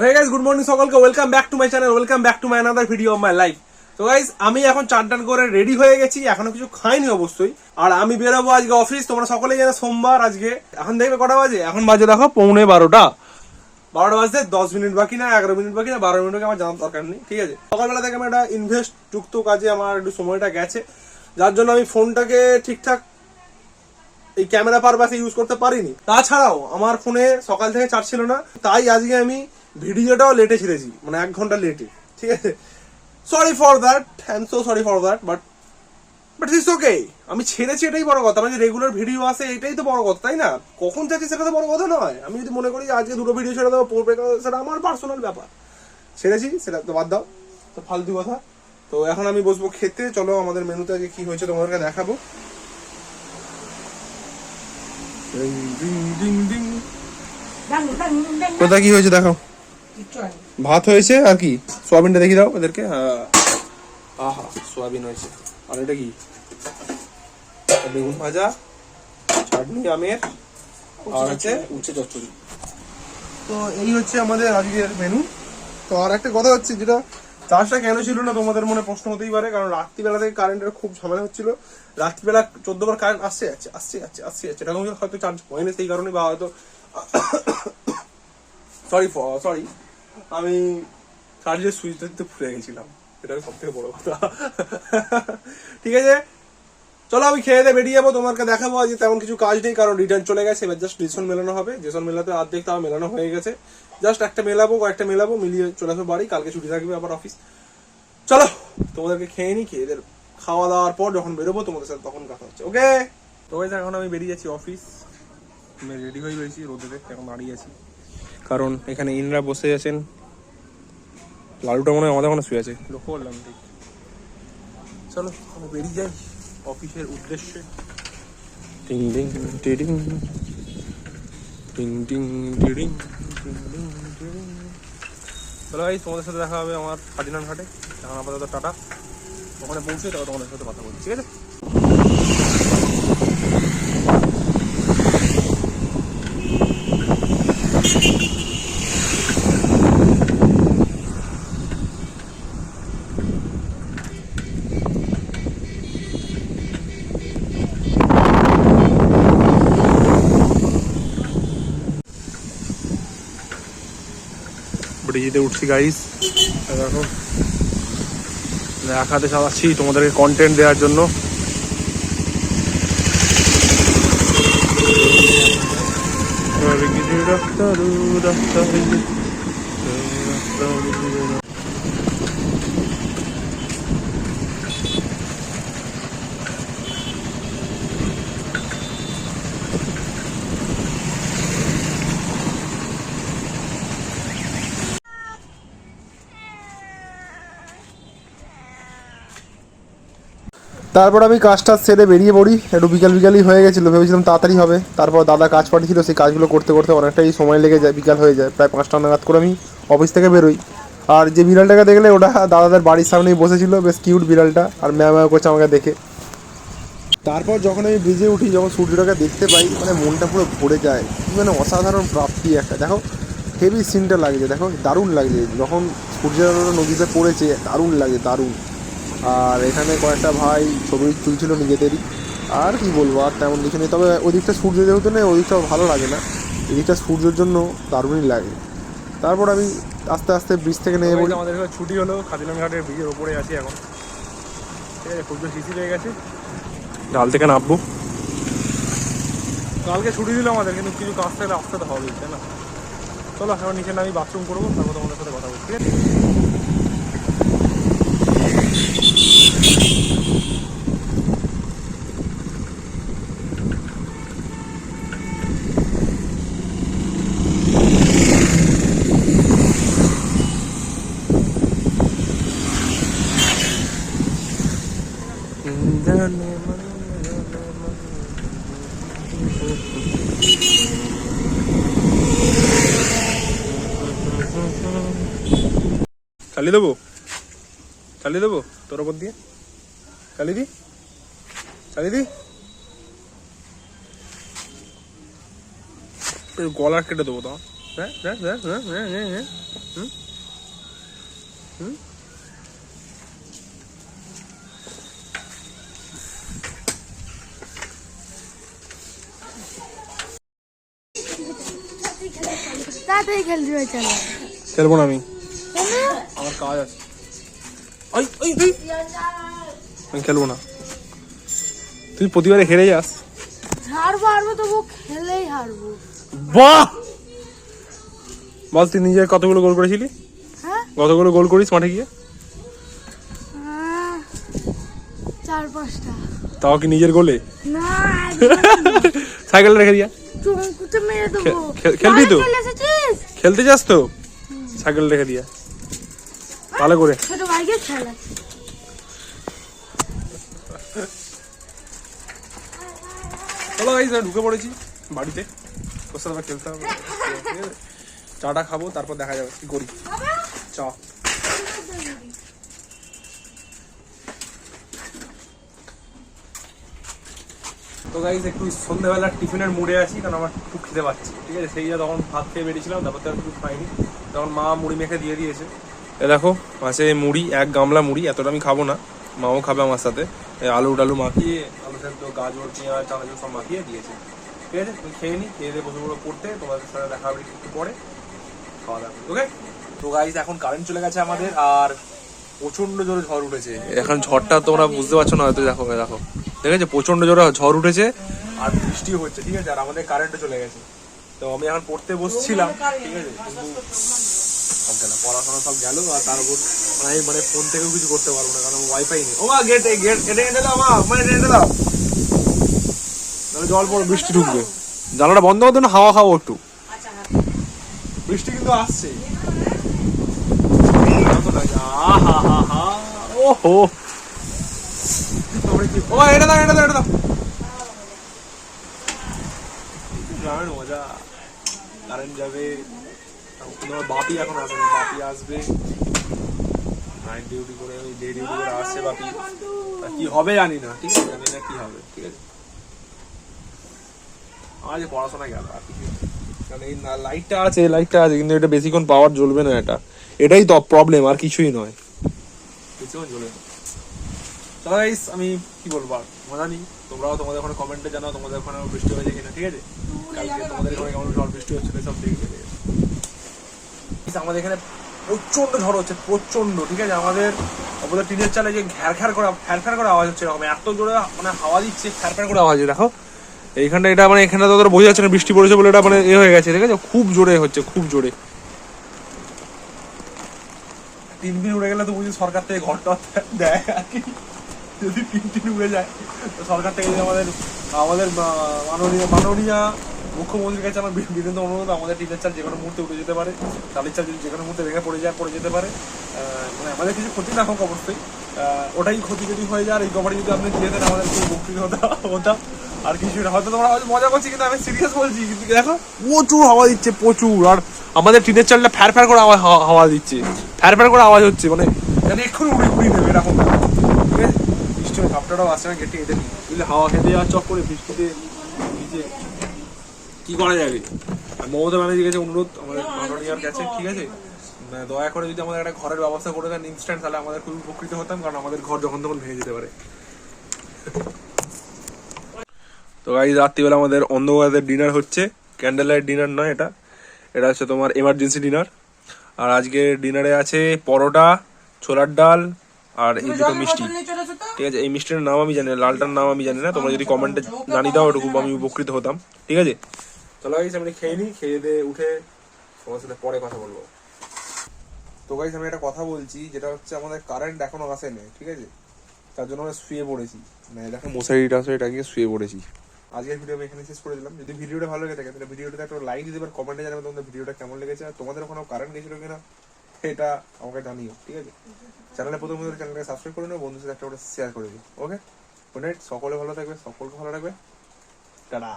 Hey guys, good morning সকলকে, welcome back to my channel, welcome back to my another video of my life. তো guys, আমি এখন চান করে ready হয়ে গেছি, এখনো কিছু খাইনি অবশ্যই। আর আমি বেরোবো আজকে অফিস। তোমরা সকলেই জানো সোমবার আজকে। এখন দেখবে কটা বাজে, এখন বাজে দেখো 11:45। 12টা বাজতে 10 মিনিট বাকি না, 11 মিনিট বাকি না, 12 মিনিট আমার জানার দরকার নেই, ঠিক আছে। সকালবেলা থেকে আমি একটা ইনভেস্ট যুক্ত কাজে আমার একটু সময়টা গেছে, যার জন্য আমি ফোনটাকে ঠিকঠাক এই ক্যামেরা পারপাসে ইউজ করতে পারিনি। তাছাড়াও আমার ফোনে সকাল থেকে চার্জ ছিল না, তাই আজকে আমি ভিডিওটাও লেটে ছেড়েছি, মানে 1 ঘন্টা লেটে, ঠিক আছে। Sorry for that, I am so sorry for that, but it's okay. আমি ছেড়েছি, এটাই বড় কথা। মানে রেগুলার ভিডিও আসে, এটাই তো বড় কথা, তাই না? কখন চাচ্ছি সেটা তো বড় কথা নয়। আমি যদি মনে করি আজকে 2টো ভিডিও ছেড়ে দেবো, পড়বে, সেটা আমার পার্সোনাল ব্যাপার। ছেড়েছি, সেটা তো বাদ দাও, তো ফালতু কথা। তো এখন আমি বসবো খেতে। চলো, আমাদের মেনুতে আজকে কি হয়েছে তোমাদেরকে দেখাবো। কোথায় কি হয়েছে দেখো। ভাত হয়েছে, আর কি সোয়াবিনটা দেখি দাও এদেরকে। আহা, সোয়াবিন হয়েছে। আর এটা কি? বেগুন ভাজা, চাটনি আমের, আর হচ্ছে উচ্ছে চচ্চড়ি। তো এই হচ্ছে আমাদের আজকের মেনু। তো আর একটা কথা হচ্ছে, যেটা চার্জটা কেন ছিল না তোমাদের মনে প্রশ্ন হতেই পারে, কারণ রাত্রিবেলা থেকে কারেন্টের খুব ঝামেলা হচ্ছিল। রাত্রিবেলা 14 বার কারেন্ট আসছে যাচ্ছে এরকম হয়তো চার্জ হয়নি, সেই কারণে, বা হয়তো সরি আমি চার্জের সুইচটা দিতে ভুলে গেছিলাম, এটা সব থেকে বড় কথা। ঠিক আছে, চলো আমি খেয়ে দিয়ে বেরিয়ে যাবো। তোমাকে দেখাবো আজ তেমন কিছু কাজ নেই, কারণ রিটার্ন চলে গেছে। এবার জাস্ট জেসন মেলানো হবে। জেসন মেলাতে অর্ধেক তাও মেলানো হয়ে গেছে, জাস্ট একটা মেলাবো, কয়েকটা মেলাবো, মিলিয়ে চলে আসবো বাড়ি। কালকে ছুটি থাকবে আবার অফিস। চলো তোমাদেরকে খেয়ে নি, খেয়ে এদের খাওয়া দাওয়ার পর যখন বেরোবো তোমাদের সাথে তখন কথা হচ্ছে, ওকে? তো এখন আমি বেরিয়ে যাচ্ছি অফিস। আমি রেডি হয়ে গেছি, রোদে এখন দাঁড়িয়ে আছি, কারণ এখানে ইনরা বসে আছেন। লালুটা মনে হয় আমাদের ওখানে শুয়ে আছে, লক্ষ্য করলাম ঠিক। চলো আমি বেরিয়ে যাই অফিসের উদ্দেশ্যে। টিং টিং টিং টিং টিং টিং। চলো ভাই, তোমাদের সাথে দেখা হবে আমার ফার্ডিনান্ড ঘাটে। এখন আপাতত টাটা, ওখানে পৌঁছে তারপর তোমাদের সাথে কথা বলছি, ঠিক আছে? ব্রিজেতে উঠছি গাইস, দেখো দেখাতে চালাচ্ছি তোমাদেরকে কন্টেন্ট দেওয়ার জন্য। তারপর আমি কাজটা সেরে বেরিয়ে পড়ি। একটু বিকালই হয়ে গেছিলো, ভেবেছিলাম তাড়াতাড়ি হবে। তারপর দাদা কাজ পাঠিয়েছিল, সেই কাজগুলো করতে করতে অনেকটাই সময় লেগে যায়, বিকাল হয়ে যায়। প্রায় 5টা নাগাদ করে আমি অফিস থেকে বেরোই। আর যে বিড়ালটাকে দেখলে, ওটা দাদাদের বাড়ির সামনেই বসেছিল, বেশ কিউট বিড়ালটা, আর ম্যাও করছে আমাকে দেখে। তারপর যখন আমি ব্রিজে উঠি, যখন সূর্যটাকে দেখতে পাই, মানে মনটা পুরো ভরে যায়। মানে অসাধারণ প্রাপ্তি একটা, দেখো হেভি সিনটা লাগছে, দেখো দারুণ লাগছে। যখন সূর্যের আলো নদীতে পড়েছে, দারুণ লাগে, দারুণ। আর এখানে কয়েকটা ভাই ছবি তুলছিল নিজেদেরই। আর কি বলবো, আর তেমন কিছু নেই। তবে ওদিকটা সূর্য যেহেতু নেই, ওদিকটা ভালো লাগে না, এদিকটা সূর্যের জন্য দারুণই লাগে। তারপর আমি আস্তে আস্তে ব্রিজ থেকে নেমে পড়ি। আমাদের ছুটি হলো, খাদিলাম ঘাটের ব্রিজের ওপরে আছি এখন, ঠিক আছে। খুব শিশি হয়ে গেছে, ডাল থেকে নামবো। কালকে ছুটি দিল আমাদের, কিন্তু কিছু কাজ থাকলে আসতে তো হবে, তাই না? চলো এখন নিচে নামি বাথরুম করবো, তারপর তোমাদের সাথে কথা বলছি, ঠিক আছে? চালিয়ে দেবো তোর ওপর দিয়ে, চালিয়ে দি গলা কেটে দেবো তো। তাড়াতাড়ি খেলতে হবে, চলো। খেলবো না আমি, আমার কাজ আছে। আমি খেলবো না, তুই প্রতিবারে হেরে যাস। হারবো তবু খেলেই হারবো। বাহ, বল তুই নিজে কতগুলো গোল করেছিলি? হ্যাঁ, কতগুলো গোল করিস মাঠে গিয়ে? 4-5টা। তাও কি নিজের গোলে? না, সাইকেল রেখে দিয়া চমকুতে মেরে দেবো। খেলবি তো? খেলে এসেছিস? খেলতে যাস তো? সাইকেল রেখে দিয়া ভালো করে। ছোট ভাইকে খেলা। চলো গাইস, ঢুকে পড়েছি বাড়িতে, তোর সাথে খেলতে হবে। চাটা খাবো, তারপর দেখা যাবে কি করি। চা তো গাইস, একটু সন্ধ্যাবেলা টিফিনের মুডে আছি, কারণ আমার খুব খেতে পাচ্ছি, ঠিক আছে। সেই তখন ভাত খেয়ে বেরিয়েছিলাম, তারপর তো কিছু খাইনি, তখন মা মুড়ি মেখে দিয়ে দিয়েছে। এ দেখো আছে মুড়ি, 1 গামলা মুড়ি, এতটা আমি খাবো না, মাও খাবে আমার সাথে। আলু টালু মাখিয়ে, আলু সেদ্ধ, গাজর, পেঁয়াজ, চানাচুর সব মাখিয়ে দিয়েছে, ঠিক আছে। তুমি খেয়ে নি, খেয়ে দিয়ে বসে বসে পড়তে, তোমাদের সাথে দেখা হবে একটু পরে, খাওয়া দাওয়া। ওকে, তো গাইস এখন কারেন্ট চলে গেছে আমাদের, আর প্রচন্ড জোরে ঝড় উঠেছে। এখন ঝড়টা তোমরা বুঝতে পারছো না হয়তো, দেখো দেখো, ঠিক আছে, প্রচন্ড জোরে ঝড় উঠেছে আর বৃষ্টিও হচ্ছে, ঠিক আছে। আর আমাদের কারেন্টও চলে গেছে। তো আমি এখন পড়তে বসছিলাম, ঠিক আছে, কিন্তু সব গেল, পড়াশোনা সব গেল। আর তার উপর আমি মানে ফোন থেকেও কিছু করতে পারবো না, কারণ ওয়াইফাই নেই। ও মা, গেট এনে দাও মা, মানে এনে দাও, জল পড়ে বৃষ্টি ঢুকবে। জানালাটা বন্ধ করতে না, হাওয়া খাবো একটু। বৃষ্টি কিন্তু আসছে। ওহো, ও এটা দাও, এটা দাও, এটা দাও। দারুণ মজা। কারেন্ট যাবে, বাপি এখন আসবে, বাপি আসবে নাইট ডিউটি করে, ওই ডে ডিউটি করে আসছে বাপি। কি হবে জানি না, ঠিক আছে, জানি না কি হবে, ঠিক আছে। আমার যে পড়াশোনা গেল, আর কিছু, কারণ এই লাইটটা আছে, কিন্তু এটা বেশিক্ষণ পাওয়ার জ্বলবে না, এটাই তো প্রবলেম, আর কিছুই নয়, বেশিক্ষণ জ্বলে না। চলো গাইস, আমি কি বলবো আর, মজা নেই। তোমরাও তোমাদের ওখানে কমেন্টে জানাও তোমাদের ওখানে বৃষ্টি হয়েছে কিনা, ঠিক আছে। কালকে তোমাদের ওখানে কেমন ঝড় বৃষ্টি হচ্ছিল সব দেখে গেলে। আমাদের এখানে প্রচন্ড ঝড় হচ্ছে, প্রচন্ড, ঠিক আছে। আমাদের ওপরে টিনের চালে যে ঘ্যার করে আওয়াজ হচ্ছে, এরকম এত জোরে মানে হাওয়া দিচ্ছে, ঘ্যার করে আওয়াজ। দেখো এইখানটা, এটা মানে এখানটা তো বোঝা যাচ্ছে না বৃষ্টি পড়েছে বলে, এটা মানে হয়ে গেছে, ঠিক আছে, খুব জোরে হচ্ছে, খুব জোরে। 3 দিন উড়ে গেলে তো বুঝি সরকার থেকে ঘরটা দেয় আর কি। যদি 3 দিন উড়ে যায় তো সরকার থেকে যদি আমাদের মাননীয় মুখ্যমন্ত্রীর কাছে আমার বিভিন্ন অনুরোধ, আমাদের টিনের চাল যে কোনো মুহূর্তে উঠে যেতে পারে, চালের চাল যদি যে কোনো মুহূর্তে ভেঙে পড়ে যেতে পারে। মানে আমাদের কিছু ক্ষতি না হোক অবশ্যই, ওটাই ক্ষতি যদি হয়ে যায়। আর এই খবরটা যদি আপনি দিয়ে দেন, আমাদের খুব উপকৃত হতাম। আর কিছু না, হয়তো তোমরা মজা করছি, কিন্তু আমি সিরিয়াস বলছি। কিন্তু দেখো প্রচুর হাওয়া দিচ্ছে, প্রচুর। আর আমাদের টিনের চালটা ফ্যার করে হাওয়া দিচ্ছে, ফ্যার করে আওয়াজ হচ্ছে, মানে এক্ষুনি উড়িয়ে দেবে এরকম, ঠিক আছে। বৃষ্টি কাপটাটাও আসছে না, গেটে এদের বুঝলে, হাওয়া খেতে যাওয়ার চক করে বৃষ্টিতে ভিজে কি করা যাবে। আর মমতা ব্যানার্জির কাছে অনুরোধ, আমাদের মাননীয়ার কাছে, ঠিক আছে, দয়া করে যদি আমাদের একটা ঘরের ব্যবস্থা করে দেন ইনস্ট্যান্ট, তাহলে আমাদের খুবই উপকৃত হতাম, কারণ আমাদের ঘর যখন তখন ভেঙে যেতে পারে। তো গাইস, রাত্রিবেলা আমাদের অন্ধকারের ডিনার হচ্ছে, ক্যান্ডেল লাইট ডিনার নয়, এটা হচ্ছে তোমার এমার্জেন্সি ডিনার। আর আজকে ডিনারে আছে পরোটা, ছোলার ডাল, আর এই দুটো মিষ্টি, ঠিক আছে। এই মিষ্টিটার নাম আমি জানি না, লালটার নাম আমি জানি না, তোমরা যদি কমেন্টে জানিয়ে দাও একটু আমি উপকৃত হতাম, ঠিক আছে। চলো গাইস, আমি খেয়ে নিই, খেয়ে দিয়ে উঠে তোমার সাথে পরে কথা বলবো। তো গাইস, আমি একটা কথা বলছি, যেটা হচ্ছে আমাদের কারেন্ট এখনো আসেনি, ঠিক আছে। তার জন্য আমরা শুয়ে পড়েছি, মানে দেখো মশারিটা আছে, এটা গিয়ে শুয়ে পড়েছি। আজকের ভিডিও আমি এখানে শেষ করে দিলাম। যদি ভিডিওটা ভালো লেগে থাকে তাহলে ভিডিওটাতে একটা লাইক দিতে পারো, কমেন্টে জানাবে তোমাদের ভিডিওটা কেমন লেগেছে, আর তোমাদের ওখানেও কারেন্ট গেছিল কিনা এটা আমাকে জানিও, ঠিক আছে। চ্যানেলে প্রথম চ্যানেলটাকে সাবস্ক্রাইব করে নেবো, বন্ধুদের সাথে একটা করে শেয়ার করে দিও। ওকে, গুড নাইট, সকলে ভালো থাকবে, সকলকে ভালো রাখবে, টাটা।